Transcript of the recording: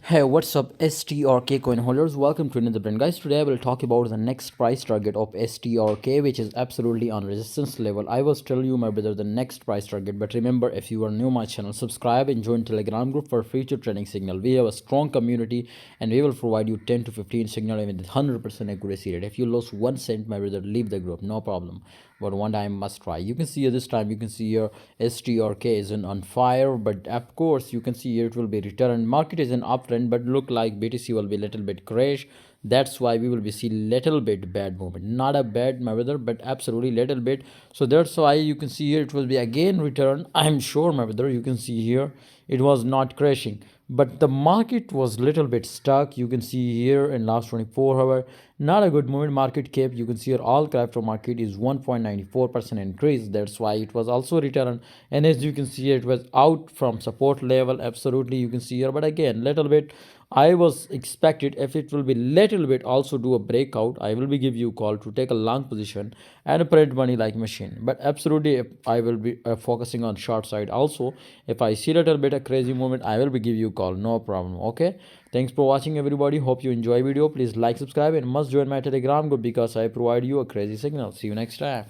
Hey, what's up, STRK coin holders? Welcome to another brand, guys. Today I will talk about the next price target of STRK, which is absolutely on resistance level. I was tell you, my brother, the next price target. But remember, if you are new my channel, subscribe and join Telegram group for future trading signal. We have a strong community, and we will provide you 10 to 15 signal with 100% accuracy rate. If you lose 1 cent, my brother, leave the group, no problem. But one time must try. You can see here this time. You can see here STRK is on fire, but of course you can see here it will be return. Market is an uptrend, but look like BTC will be little bit crash. That's why we will be see little bit bad movement, not a bad, my brother, but absolutely little bit. So that's why you can see here it will be again return. I'm sure, my brother, you can see here it was not crashing, but the market was little bit stuck. You can see here in last 24 hour, not a good movement. Market cap, you can see here all crypto market is 1.94% increase. That's why it was also return. And as you can see here, it was out from support level, absolutely, you can see here. But again, little bit I was expected if it will be little bit also do a breakout, I will be give you call to take a long position and print money like machine. But absolutely, if I will be focusing on short side also. If I see little bit a crazy movement, I will be give you call, no problem. Okay, thanks for watching, everybody. Hope you enjoy video. Please like, subscribe, and must join my Telegram group because I provide you a crazy signal. See you next time.